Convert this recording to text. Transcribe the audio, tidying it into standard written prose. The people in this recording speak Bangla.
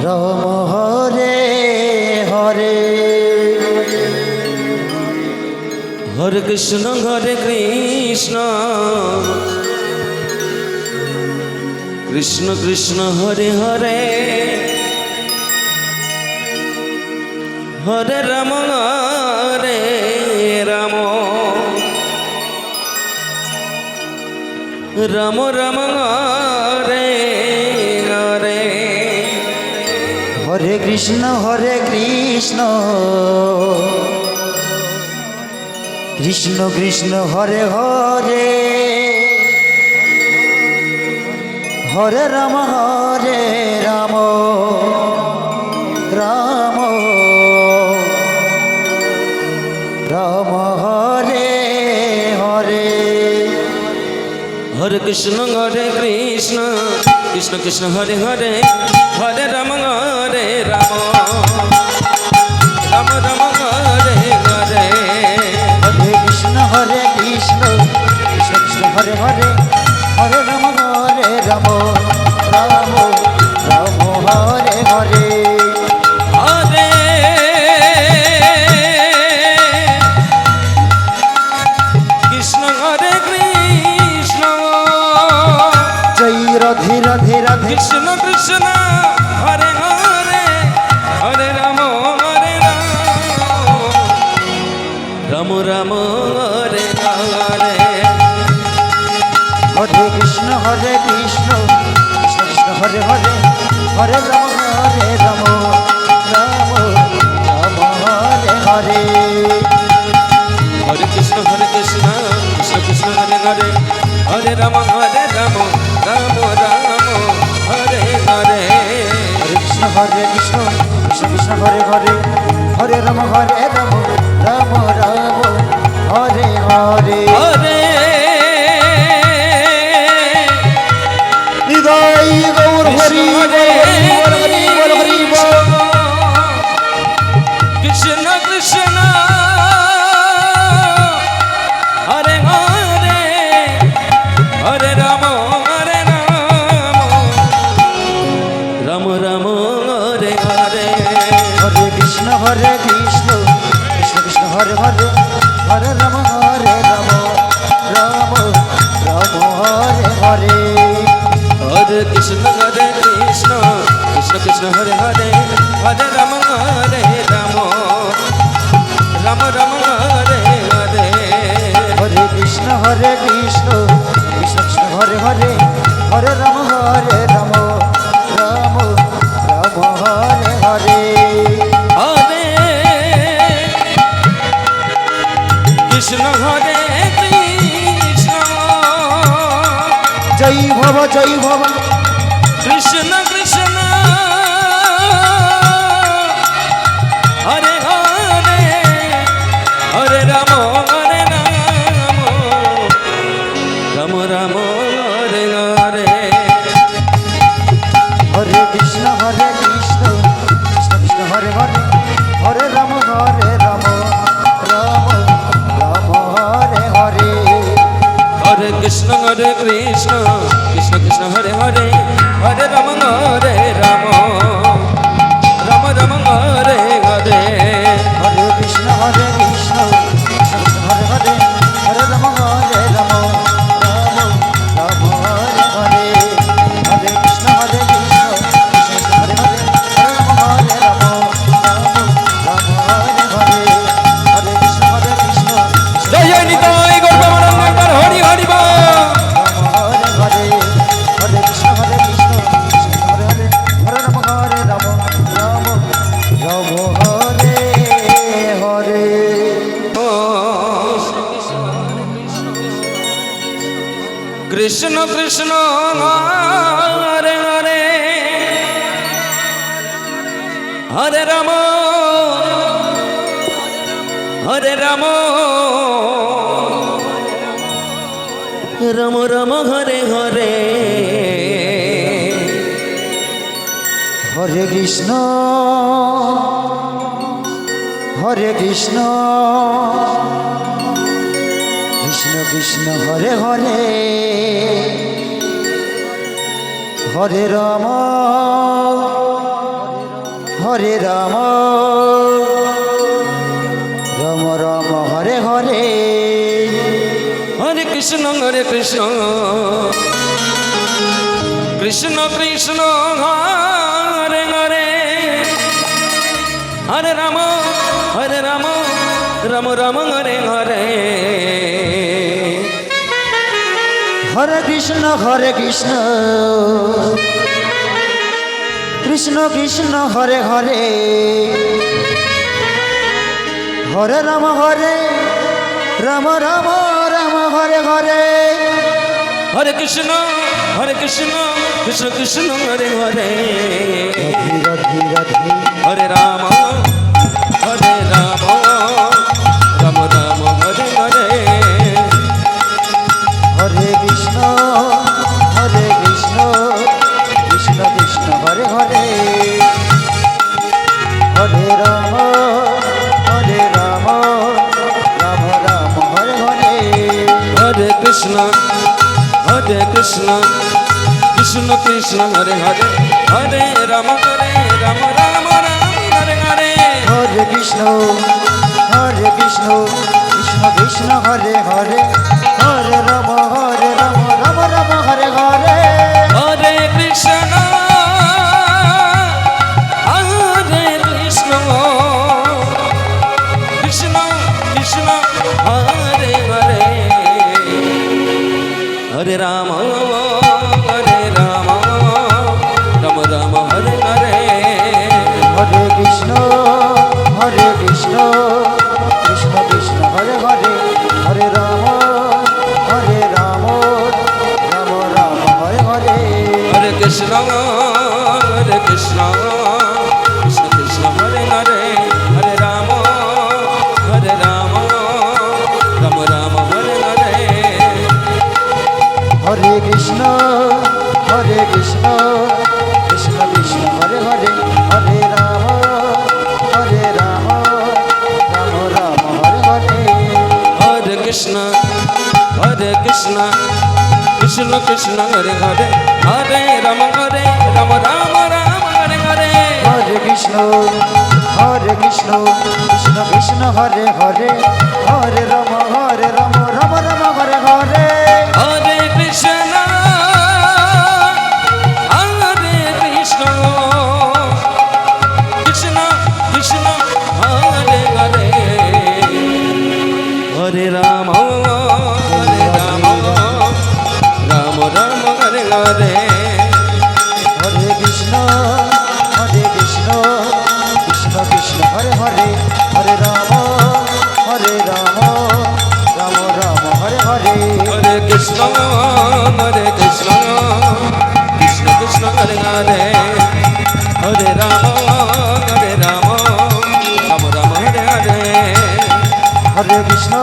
রাম হরে হরে হরে কৃষ্ণ কৃষ্ণ কৃষ্ণ হরে হরে হরে রাম রাম রাম হরে হরে হরে কৃষ্ণ কৃষ্ণ কৃষ্ণ হরে হরে হরে রাম রাম রাম হরে হরে হরে কৃষ্ণ কৃষ্ণ কৃষ্ণ হরে হরে হরে রাম রাম রাম রাম হরে হরে হরে কৃষ্ণ কৃষ্ণ কৃষ্ণ হরে হরে হরে রাম রাম রাম হরে হরে হরে কৃষ্ণ কৃষ্ণ জয় রাধে রাধে রাধে কৃষ্ণ কৃষ্ণ হরে হরে হরে রাম রাম রাম হরে হরে হরে কৃষ্ণ কৃষ্ণ কৃষ্ণ হরে হরে হরে রাম রাম রাম হরে হরে হরে কৃষ্ণ কৃষ্ণ কৃষ্ণ হরে হরে হরে রাম রাম রাম হরে হরে হরে কৃষ্ণ কৃষ্ণ কৃষ্ণ হরে হরে হরে রাম রাম রাম হরে হরে হরে হৃদয় গৌর হরি হরি বল হরি বল কৃষ্ণ কৃষ্ণ হরে হরে হরে রাম রাম রাম হরে হরে হরে কৃষ্ণ কৃষ্ণ কৃষ্ণ হরে হরে হরে রাম রাম রাম হরে হরে হরে কৃষ্ণ কৃষ্ণ কৃষ্ণ হরে হরে হরে রাম রাম রাম রাম হরে হরে হরে কৃষ্ণ কৃষ্ণ কৃষ্ণ হরে হরে হরে রাম রাম রাম হরে হরে হরে কৃষ্ণ কৃষ্ণ জয় ভব কৃষ্ণ কৃষ্ণ হরে হরে হরে রাম রাম রাম হরে হরে হরে কৃষ্ণ কৃষ্ণ কৃষ্ণ হরে হরে হরে রাম রাম রাম হরে হরে হরে কৃষ্ণ কৃষ্ণ কৃষ্ণ হরে হরে হরে রাম রাম রাম রাম হরে হরে হরে কৃষ্ণ কৃষ্ণ হরে হরে হরে রাম রাম রাম হরে হরে হরে কৃষ্ণ কৃষ্ণ হরে হরে হরে রাম রাম হরে হরে হরে কৃষ্ণ কৃষ্ণ জয় নিতাই গৌর প্রেমানন্দ একবার হরি হরি বল হরে হরে হরে কৃষ্ণ কৃষ্ণ হরে হরে হরে রাম রাম রাম হরে হরে কৃষ্ণ কৃষ্ণ হরে হরে হরে রাম রাম রাম হরে হরে হরে কৃষ্ণ কৃষ্ণ কৃষ্ণ কৃষ্ণ হরে হরে হরে রাম হরে রাম রাম রাম হরে হরে হরে কৃষ্ণ কৃষ্ণ কৃষ্ণ হরে হরে হরে রাম রাম রাম হরে হরে হরে কৃষ্ণ কৃষ্ণ কৃষ্ণ হরে হরে হরে রাম রাম রাম হরে হরে হরে কৃষ্ণ কৃষ্ণ কৃষ্ণ হরে হরে রাধে রাধে হরে রাম রাম রাম হরে হরে হরে কৃষ্ণ কৃষ্ণ কৃষ্ণ হরে হরে হরে রাম রাম রাম হরে হরে হরে কৃষ্ণ কৃষ্ণ কৃষ্ণ হরে হরে হরে রাম রাম হরে হরে হরে কৃষ্ণ কৃষ্ণ কৃষ্ণ হরে হরে হরে রাম রাম হরে হরে হরে কৃষ্ণ কৃষ্ণ কৃষ্ণ হরে হরে হরে রাম রাম রাম হরে হরে হরে কৃষ্ণ কৃষ্ণ কৃষ্ণ হরে হরে হরে রাম রাম রাম হরে হরে হরে কৃষ্ণ কৃষ্ণ কৃষ্ণ হরে হরে হরে রাম রাম রাম হরে হরে হরে কৃষ্ণ কৃষ্ণ কৃষ্ণ হরে হরে হরে রাম রাম রাম হরে হরে হরে কৃষ্ণ কৃষ্ণ কৃষ্ণ হরে হরে হরে রাম রাম হরে হরে হরে কৃষ্ণ কৃষ্ণ কৃষ্ণ হরে হরে হরে রাম রাম হরে হরে হরে কৃষ্ণ কৃষ্ণ কৃষ্ণ হরে হরে হরে রাম রাম রাম হরে হরে হরে কৃষ্ণ কৃষ্ণ কৃষ্ণ হরে হরে হরে রাম রাম হরে হরে হরে কৃষ্ণ কৃষ্ণ কৃষ্ণ হরে হরে হরে রাম রাম রাম হরে হরে হরে কৃষ্ণ